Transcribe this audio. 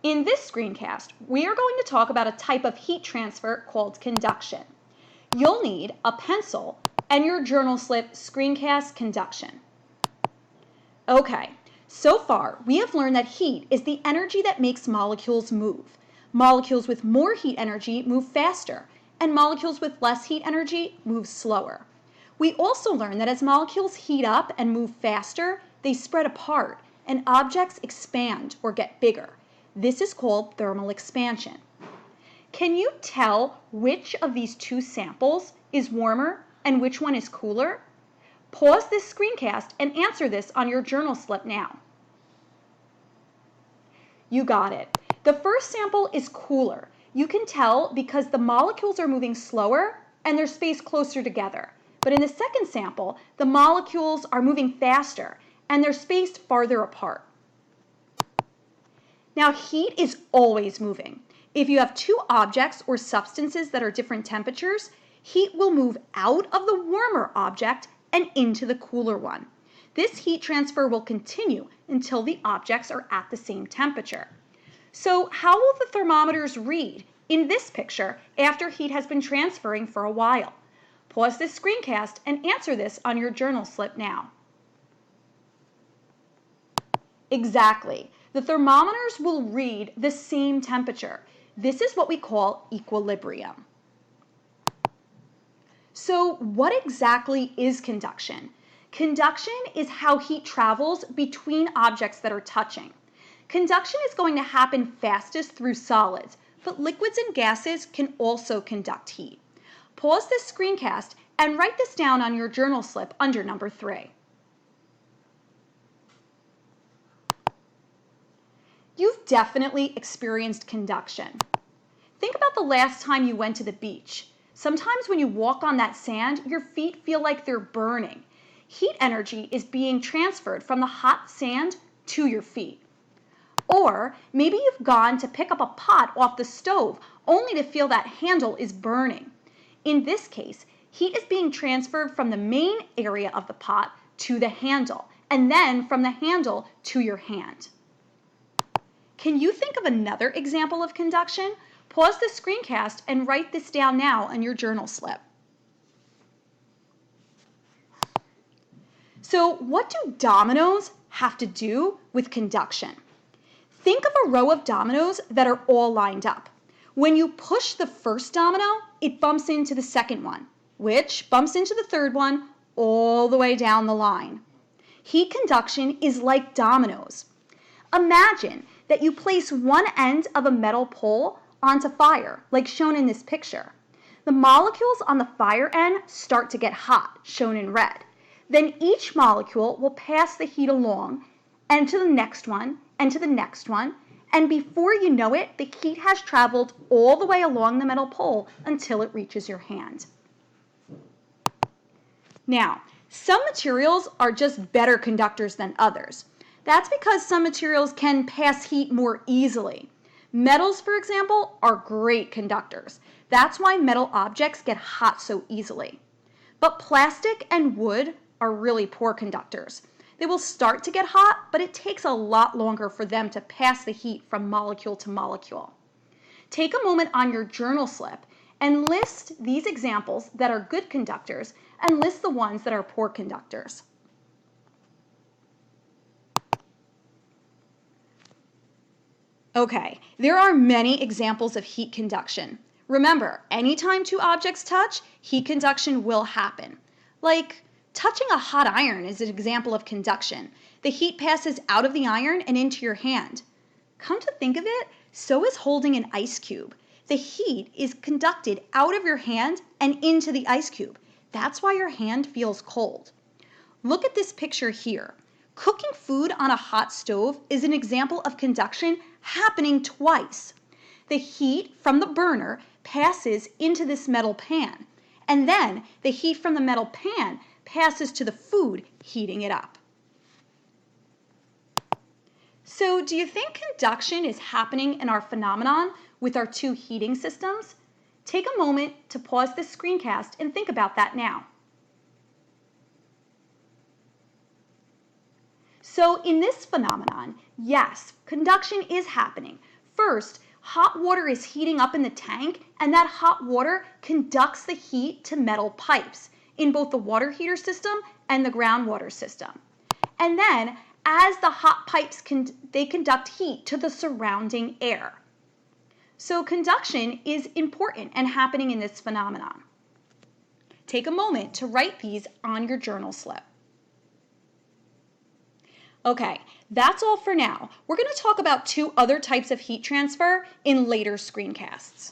In this screencast, we are going to talk about a type of heat transfer called conduction. You'll need a pencil and your journal slip, Screencast Conduction. Okay, so far we have learned that heat is the energy that makes molecules move. Molecules with more heat energy move faster, and molecules with less heat energy move slower. We also learned that as molecules heat up and move faster, they spread apart, and objects expand or get bigger. This is called thermal expansion. Can you tell which of these two samples is warmer and which one is cooler? Pause this screencast and answer this on your journal slip now. You got it. The first sample is cooler. You can tell because the molecules are moving slower and they're spaced closer together. But in the second sample, the molecules are moving faster and they're spaced farther apart. Now, heat is always moving. If you have two objects or substances that are different temperatures, heat will move out of the warmer object and into the cooler one. This heat transfer will continue until the objects are at the same temperature. So how will the thermometers read in this picture after heat has been transferring for a while? Pause this screencast and answer this on your journal slip now. Exactly. The thermometers will read the same temperature. This is what we call equilibrium. So what exactly is conduction? Conduction is how heat travels between objects that are touching. Conduction is going to happen fastest through solids, but liquids and gases can also conduct heat. Pause this screencast and write this down on your journal slip under number 3. You've definitely experienced conduction. Think about the last time you went to the beach. Sometimes when you walk on that sand, your feet feel like they're burning. Heat energy is being transferred from the hot sand to your feet. Or maybe you've gone to pick up a pot off the stove only to feel that handle is burning. In this case, heat is being transferred from the main area of the pot to the handle, and then from the handle to your hand. Can you think of another example of conduction? Pause the screencast and write this down now on your journal slip. So what do dominoes have to do with conduction? Think of a row of dominoes that are all lined up. When you push the first domino, it bumps into the second one, which bumps into the third one all the way down the line. Heat conduction is like dominoes. Imagine that you place one end of a metal pole onto fire, like shown in this picture. The molecules on the fire end start to get hot, shown in red. Then each molecule will pass the heat along and to the next one and to the next one, and before you know it, the heat has traveled all the way along the metal pole until it reaches your hand. Now, some materials are just better conductors than others. That's because some materials can pass heat more easily. Metals, for example, are great conductors. That's why metal objects get hot so easily. But plastic and wood are really poor conductors. They will start to get hot, but it takes a lot longer for them to pass the heat from molecule to molecule. Take a moment on your journal slip and list these examples that are good conductors and list the ones that are poor conductors. Okay, there are many examples of heat conduction. Remember, anytime two objects touch, heat conduction will happen. Like, touching a hot iron is an example of conduction. The heat passes out of the iron and into your hand. Come to think of it, so is holding an ice cube. The heat is conducted out of your hand and into the ice cube. That's why your hand feels cold. Look at this picture here. Cooking food on a hot stove is an example of conduction happening twice. The heat from the burner passes into this metal pan, and then the heat from the metal pan passes to the food, heating it up. So, do you think conduction is happening in our phenomenon with our two heating systems? Take a moment to pause this screencast and think about that now. So in this phenomenon, yes, conduction is happening. First, hot water is heating up in the tank, and that hot water conducts the heat to metal pipes in both the water heater system and the groundwater system. And then, as the hot pipes they conduct heat to the surrounding air. So conduction is important and happening in this phenomenon. Take a moment to write these on your journal slip. Okay, that's all for now. We're going to talk about 2 other types of heat transfer in later screencasts.